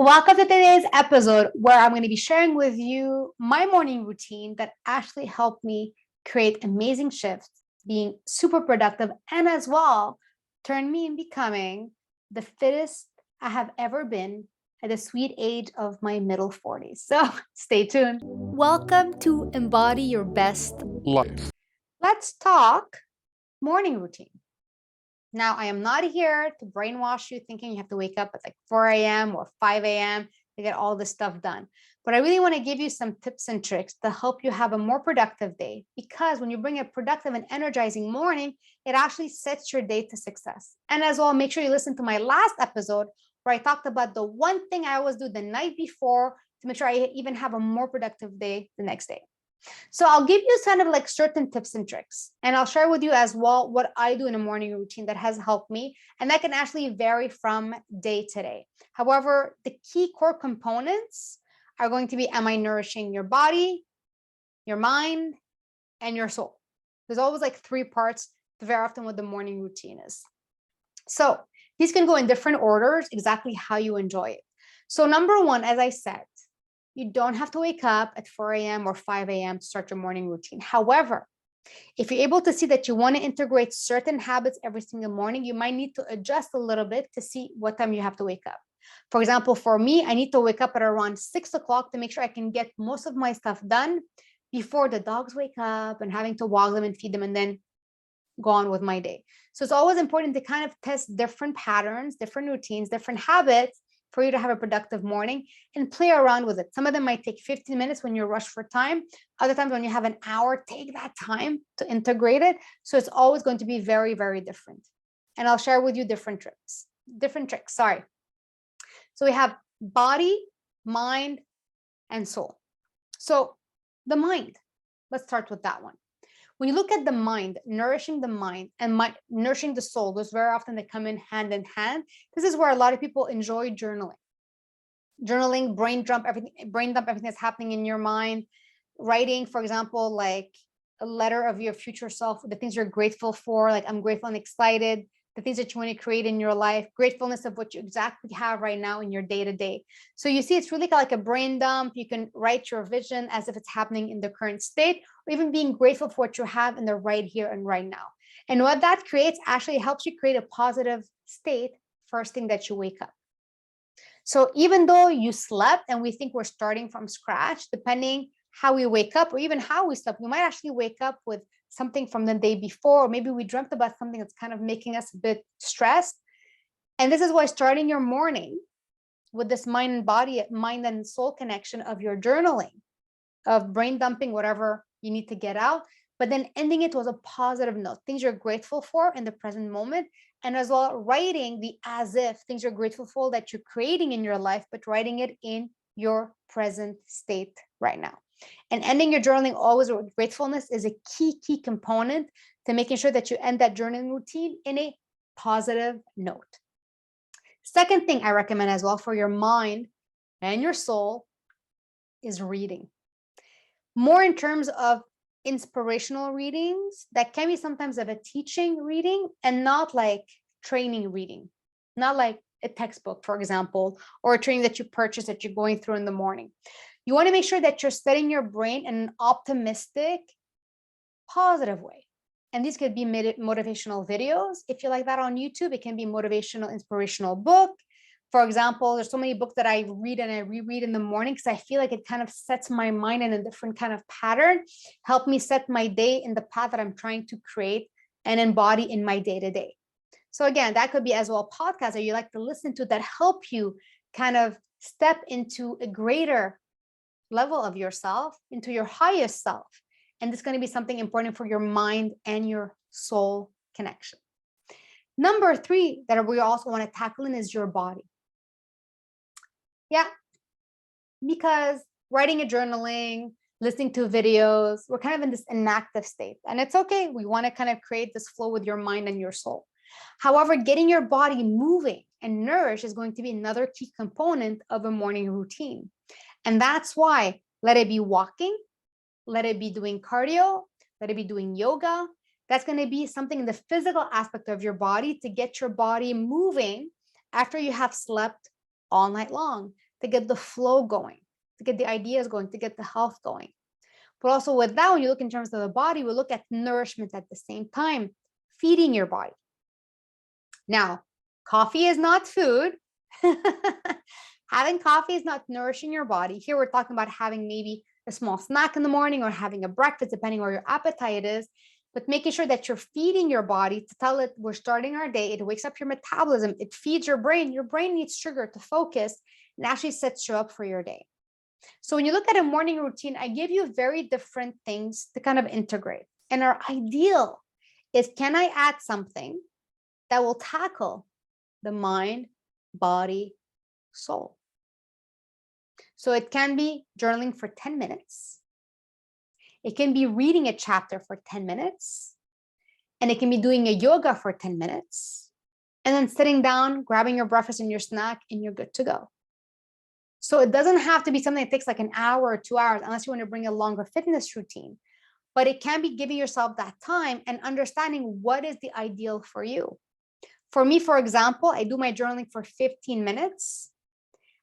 Welcome to today's episode where I'm going to be sharing with you my morning routine that actually helped me create amazing shifts, being super productive, and as well turn me in becoming the fittest I have ever been at the sweet age of my middle 40s. So stay tuned. Welcome to Embody Your Best Life. Let's talk morning routine. Now, I am not here to brainwash you thinking you have to wake up at like 4 a.m. or 5 a.m. to get all this stuff done. But I really want to give you some tips and tricks to help you have a more productive day, because when you bring a productive and energizing morning, it actually sets your day to success. And as well, make sure you listen to my last episode where I talked about the one thing I always do the night before to make sure I even have a more productive day the next day. So I'll give you kind of like certain tips and tricks, and I'll share with you as well what I do in a morning routine that has helped me, and that can actually vary from day to day. However, the key core components are going to be, am I nourishing your body, your mind, and your soul? There's always like three parts to very often what the morning routine is. So these can go in different orders, exactly how you enjoy it. So number one, as I said, you don't have to wake up at 4 a.m. or 5 a.m. to start your morning routine. However, if you're able to see that you want to integrate certain habits every single morning, you might need to adjust a little bit to see what time you have to wake up. For example, for me, I need to wake up at around 6 o'clock to make sure I can get most of my stuff done before the dogs wake up and having to walk them and feed them and then go on with my day. So it's always important to kind of test different patterns, different routines, different habits for you to have a productive morning and play around with it. Some of them might take 15 minutes when you're rushed for time. Other times when you have an hour, take that time to integrate it. So it's always going to be very, very different. And I'll share with you different tricks. So we have body, mind, and soul. So the mind, let's start with that one. When you look at the mind, nourishing the mind and nourishing the soul, those very often they come in hand. This is where a lot of people enjoy journaling. Journaling, brain dump everything that's happening in your mind. Writing, for example, like a letter of your future self, the things you're grateful for, like I'm grateful and excited, the things that you want to create in your life, gratefulness of what you exactly have right now in your day-to-day. So you see, it's really like a brain dump. You can write your vision as if it's happening in the current state, or even being grateful for what you have in the right here and right now. And what that creates actually helps you create a positive state first thing that you wake up. So even though you slept, and we think we're starting from scratch, depending how we wake up or even how we slept, we might actually wake up with something from the day before, or maybe we dreamt about something that's kind of making us a bit stressed. And this is why starting your morning with this mind and soul connection of your journaling, of brain dumping, whatever you need to get out, but then ending it with a positive note, things you're grateful for in the present moment. And as well, writing the as if, things you're grateful for that you're creating in your life, but writing it in your present state right now. And ending your journaling always with gratefulness is a key component to making sure that you end that journaling routine in a positive note. Second thing I recommend as well for your mind and your soul is reading. More in terms of inspirational readings that can be sometimes of a teaching reading and not like training reading, not like a textbook, for example, or a training that you purchase that you're going through in the morning. You want to make sure that you're setting your brain in an optimistic, positive way. And these could be motivational videos. If you like that on YouTube, it can be motivational, inspirational book. For example, there's so many books that I read and I reread in the morning because I feel like it kind of sets my mind in a different kind of pattern, help me set my day in the path that I'm trying to create and embody in my day-to-day. So again, that could be as well podcasts that you like to listen to that help you kind of step into a greater level of yourself, into your highest self. And this is going to be something important for your mind and your soul connection. Number three that we also want to tackle in is your body. Yeah, because writing a journaling, listening to videos, we're kind of in this inactive state. And it's okay. We want to kind of create this flow with your mind and your soul. However, getting your body moving and nourished is going to be another key component of a morning routine. And that's why let it be walking, let it be doing cardio, let it be doing yoga. That's going to be something in the physical aspect of your body to get your body moving after you have slept all night long. to get the flow going, to get the ideas going, to get the health going. But also with that, when you look in terms of the body, we look at nourishment at the same time, feeding your body. Now, coffee is not food. Having coffee is not nourishing your body. Here we're talking about having maybe a small snack in the morning or having a breakfast, depending where your appetite is, but making sure that you're feeding your body to tell it we're starting our day. It wakes up your metabolism. It feeds your brain. Your brain needs sugar to focus and actually sets you up for your day. So when you look at a morning routine, I give you very different things to kind of integrate. And our ideal is, can I add something that will tackle the mind, body, soul? So it can be journaling for 10 minutes. It can be reading a chapter for 10 minutes. And it can be doing a yoga for 10 minutes. And then sitting down, grabbing your breakfast and your snack, and you're good to go. So it doesn't have to be something that takes like an hour or 2 hours, unless you want to bring a longer fitness routine. But it can be giving yourself that time and understanding what is the ideal for you. For me, for example, I do my journaling for 15 minutes.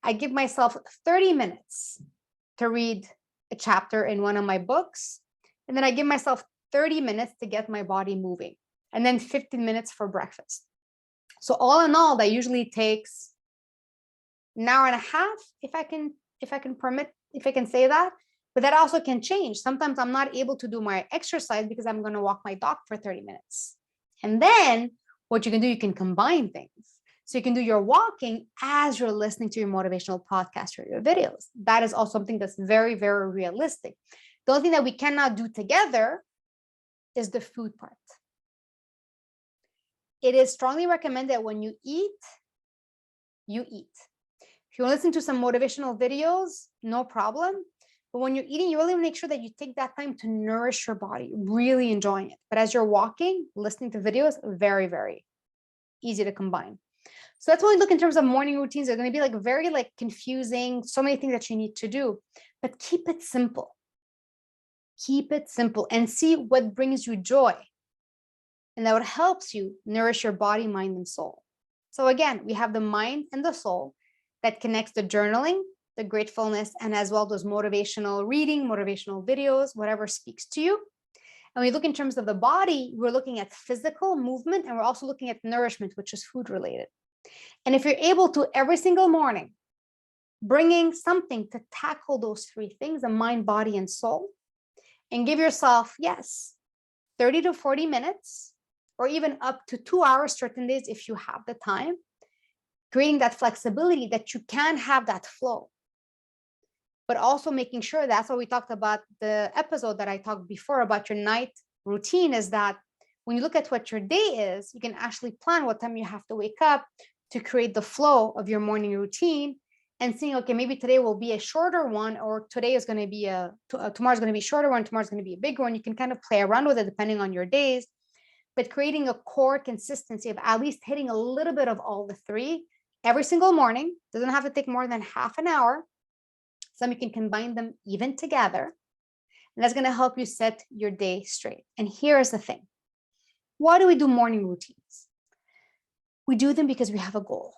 I give myself 30 minutes to read a chapter in one of my books. And then I give myself 30 minutes to get my body moving. And then 15 minutes for breakfast. So all in all, that usually takes an hour and a half, if I can say that. But that also can change. Sometimes I'm not able to do my exercise because I'm going to walk my dog for 30 minutes. And then what you can do, you can combine things. So you can do your walking as you're listening to your motivational podcast or your videos. That is also something that's very, very realistic. The only thing that we cannot do together is the food part. It is strongly recommended that when you eat, you eat. If you listen to some motivational videos, no problem. But when you're eating, you really make sure that you take that time to nourish your body, really enjoying it. But as you're walking, listening to videos, very, very easy to combine. So that's when we look in terms of morning routines. They're going to be like very like confusing, so many things that you need to do, but keep it simple. Keep it simple and see what brings you joy. And that what helps you nourish your body, mind, and soul. So again, we have the mind and the soul that connects the journaling, the gratefulness, and as well those motivational reading, motivational videos, whatever speaks to you. And we look in terms of the body, we're looking at physical movement, and we're also looking at nourishment, which is food related. And if you're able to every single morning, bringing something to tackle those three things, the mind, body, and soul, and give yourself, yes, 30 to 40 minutes, or even up to 2 hours certain days if you have the time, creating that flexibility that you can have that flow. But also making sure, that's what we talked about the episode that I talked before about your night routine, is that when you look at what your day is, you can actually plan what time you have to wake up to create the flow of your morning routine, and seeing, okay, maybe today will be a shorter one, or today is going to be tomorrow's going to be a shorter one, tomorrow's going to be a bigger one. You can kind of play around with it depending on your days, but creating a core consistency of at least hitting a little bit of all the three every single morning. Doesn't have to take more than half an hour. Some you can combine them even together. And that's going to help you set your day straight. And here's the thing. Why do we do morning routines? We do them because we have a goal.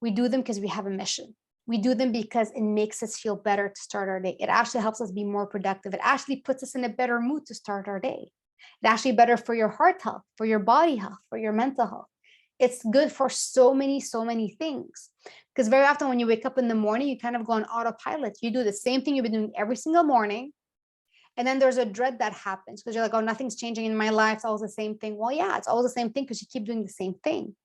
We do them because we have a mission. We do them because it makes us feel better to start our day. It actually helps us be more productive. It actually puts us in a better mood to start our day. It's actually better for your heart health, for your body health, for your mental health. It's good for so many things. Because very often when you wake up in the morning, you kind of go on autopilot. You do the same thing you've been doing every single morning. And then there's a dread that happens because you're like, oh, nothing's changing in my life. It's always the same thing. Well, yeah, it's always the same thing because you keep doing the same thing.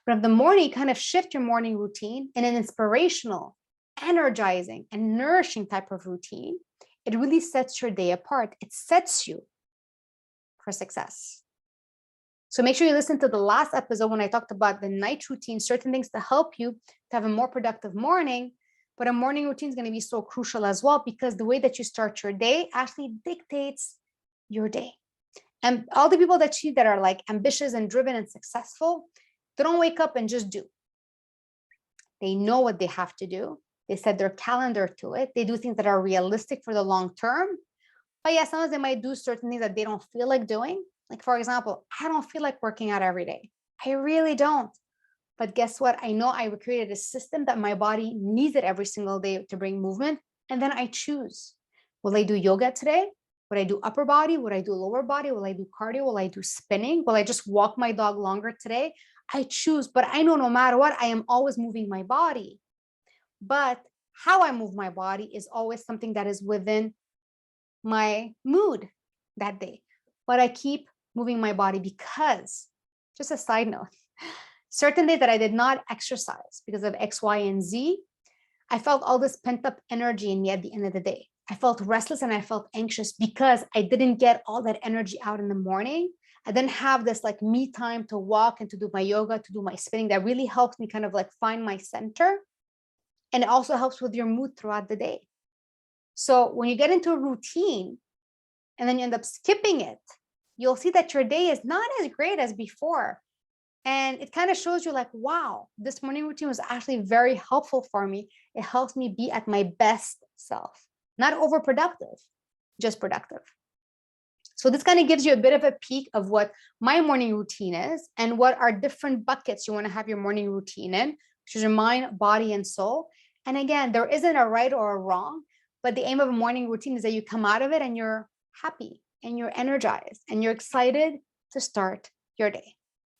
But in the morning, you kind of shift your morning routine in an inspirational, energizing, and nourishing type of routine. It really sets your day apart. It sets you for success. So make sure you listen to the last episode when I talked about the night routine, certain things to help you to have a more productive morning. But a morning routine is going to be so crucial as well, because the way that you start your day actually dictates your day. And all the people that are like ambitious and driven and successful, they don't wake up and just do. They know what they have to do. They set their calendar to it. They do things that are realistic for the long term. But yeah, sometimes they might do certain things that they don't feel like doing. Like, for example, I don't feel like working out every day. I really don't. But guess what? I know I created a system that my body needs it every single day to bring movement. And then I choose. Will I do yoga today? Would I do upper body? Would I do lower body? Will I do cardio? Will I do spinning? Will I just walk my dog longer today? I choose, but I know no matter what, I am always moving my body. But how I move my body is always something that is within my mood that day. But I keep moving my body because, just a side note, certain days that I did not exercise because of X, Y, and Z, I felt all this pent up energy in me at the end of the day. I felt restless and I felt anxious because I didn't get all that energy out in the morning. I didn't have this like me time to walk and to do my yoga, to do my spinning. That really helps me kind of like find my center. And it also helps with your mood throughout the day. So when you get into a routine and then you end up skipping it, you'll see that your day is not as great as before. And it kind of shows you like, wow, this morning routine was actually very helpful for me. It helps me be at my best self, not overproductive, just productive. So this kind of gives you a bit of a peek of what my morning routine is and what are different buckets you want to have your morning routine in, which is your mind, body, and soul. And again, there isn't a right or a wrong, but the aim of a morning routine is that you come out of it and you're happy and you're energized and you're excited to start your day.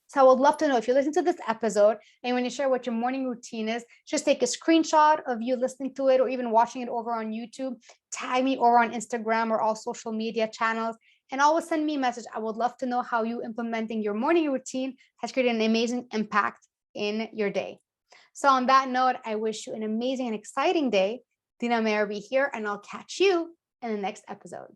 So I would love to know if you listen to this episode and you want to share what your morning routine is, just take a screenshot of you listening to it or even watching it over on YouTube, tag me over on Instagram or all social media channels, and always send me a message. I would love to know how you implementing your morning routine has created an amazing impact in your day. So on that note, I wish you an amazing and exciting day. Dina M here, and I'll catch you in the next episode.